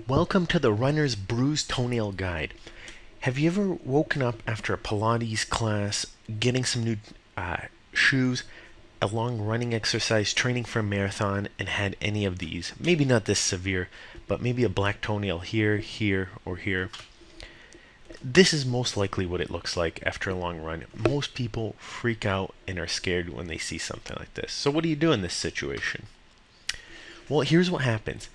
Welcome to the Runner's Bruised Toenail Guide. Have you ever woken up after a Pilates class, getting some new shoes, a long running exercise, training for a marathon, and had any of these? Maybe not this severe, but maybe a black toenail here, here, or here. This is most likely what it looks like after a long run. Most people freak out and are scared when they see something like this. So, what do you do in this situation? Well, here's what happens.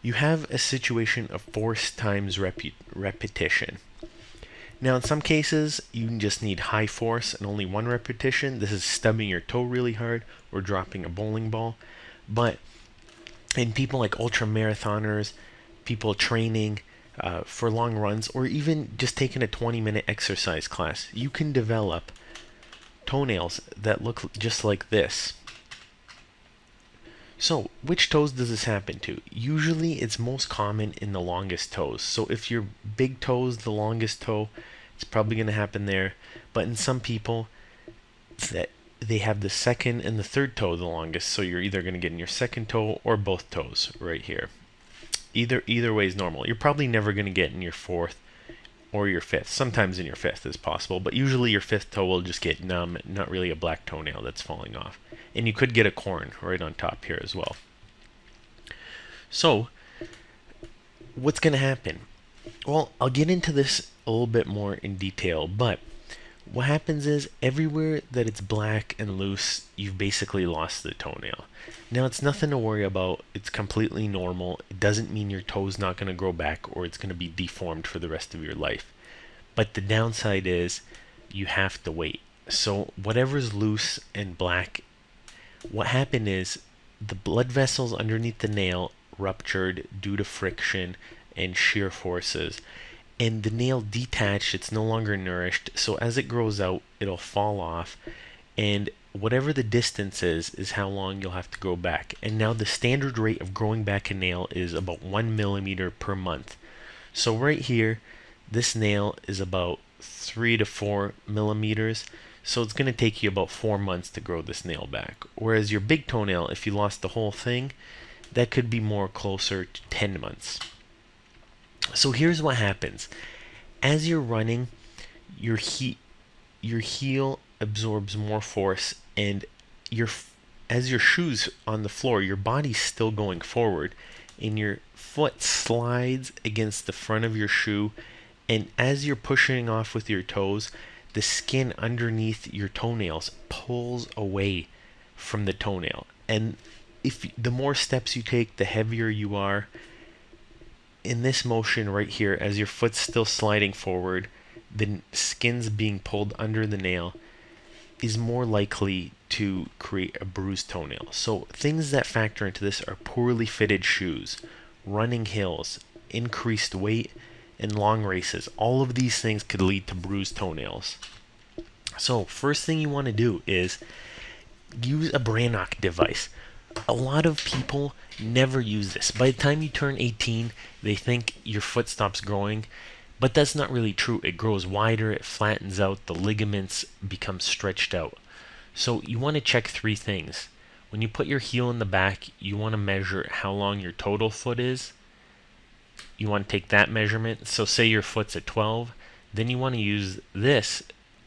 You have a situation of force times repetition. Now, in some cases, you just need high force and only one repetition. This is stubbing your toe really hard or dropping a bowling ball. But in people like ultra marathoners, people training for long runs, or even just taking a 20-minute exercise class, you can develop toenails that look just like this. So, which toes does this happen to? Usually it's most common in the longest toes. So if your big toe is the longest toe, it's probably going to happen there. But in some people, that they have the second and the third toe the longest, so you're either going to get in your second toe or both toes right here. Either way is normal. You're probably never going to get in your fourth or your fifth. Sometimes in your fifth is possible, but usually your fifth toe will just get numb, not really a black toenail that's falling off. And you could get a corn right on top here as well. So, what's going to happen? Well, I'll get into this a little bit more in detail, but what happens is everywhere that it's black and loose, you've basically lost the toenail. Now, it's nothing to worry about. It's completely normal. It doesn't mean your toe's not going to grow back or it's going to be deformed for the rest of your life. But the downside is you have to wait. So, whatever's loose and black, what happened is the blood vessels underneath the nail ruptured due to friction and shear forces, and the nail detached. It's no longer nourished, so as it grows out, it'll fall off, and whatever the distance is how long you'll have to grow back. And now the standard rate of growing back a nail is about 1 millimeter per month. So right here, this nail is about 3 to 4 millimeters. So it's going to take you about 4 months to grow this nail back. Whereas your big toenail, if you lost the whole thing, that could be more closer to 10 months. So here's what happens. As you're running, your heel absorbs more force, and as your shoe's on the floor, your body's still going forward, and your foot slides against the front of your shoe, and as you're pushing off with your toes, the skin underneath your toenails pulls away from the toenail. And if the more steps you take, the heavier you are. In this motion right here, as your foot's still sliding forward, the skin's being pulled under the nail, is more likely to create a bruised toenail. So things that factor into this are poorly fitted shoes, running hills, increased weight, and long races. All of these things could lead to bruised toenails. So first thing you want to do is use a Brannock device. A lot of people never use this. By the time you turn 18, they think your foot stops growing, but that's not really true. It grows wider, it flattens out, the ligaments become stretched out. So you want to check 3 things. When you put your heel in the back, you want to measure how long your total foot is. You want to take that measurement. So say your foot's at 12, then you want to use this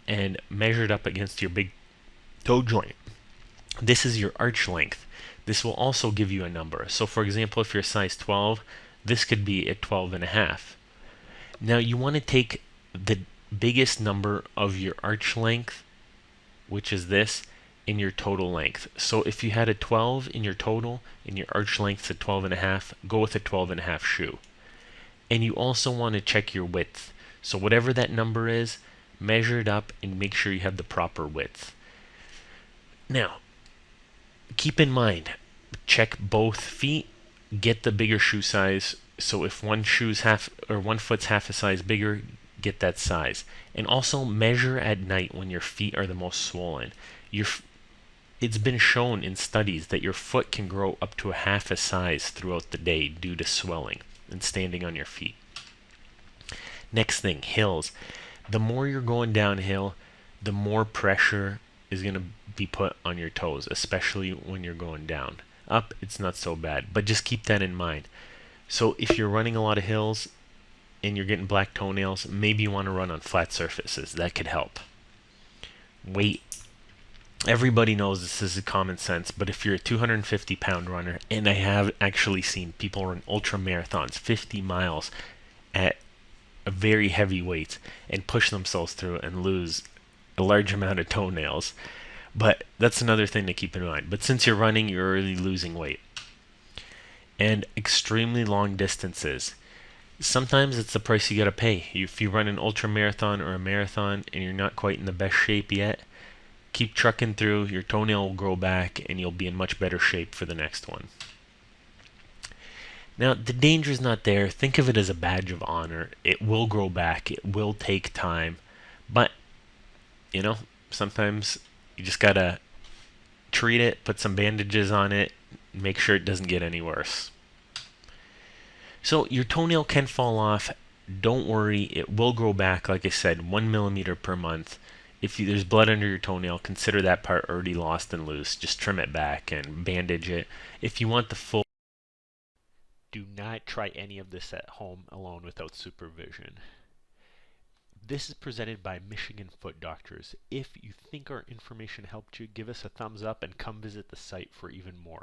and measure it up against your big toe joint. This is your arch length. This will also give you a number. So for example, if you're size 12, this could be at 12 and a half. Now you want to take the biggest number of your arch length, which is this, in your total length. So if you had a 12 in your total and your arch length's at 12 and a half, go with a 12 and a half shoe. And you also want to check your width. So whatever that number is, measure it up and make sure you have the proper width. Now, keep in mind, check both feet, get the bigger shoe size. So if one foot's half a size bigger, get that size. And also measure at night when your feet are the most swollen. It's been shown in studies that your foot can grow up to a half a size throughout the day due to swelling and standing on your feet. Next thing, hills. The more you're going downhill, the more pressure is going to be put on your toes, especially when you're going down. Up, it's not so bad, but just keep that in mind. So if you're running a lot of hills and you're getting black toenails, maybe you want to run on flat surfaces. That could help. Weight. Everybody knows this is common sense, but if you're a 250-pound runner, and I have actually seen people run ultra marathons, 50 miles at a very heavy weight and push themselves through and lose a large amount of toenails. But that's another thing to keep in mind. But since you're running, you're already losing weight. And extremely long distances. Sometimes it's the price you gotta pay. If you run an ultra marathon or a marathon and you're not quite in the best shape yet, keep trucking through. Your toenail will grow back and you'll be in much better shape for the next one. Now, the danger is not there. Think of it as a badge of honor. It will grow back. It will take time. But, you know, sometimes you just gotta treat it, put some bandages on it, make sure it doesn't get any worse. So your toenail can fall off. Don't worry, it will grow back. Like I said, 1 millimeter per month. If there's blood under your toenail, consider that part already lost and loose. Just trim it back and bandage it. If you want the full, do not try any of this at home alone without supervision. This is presented by Michigan Foot Doctors. If you think our information helped you, give us a thumbs up and come visit the site for even more.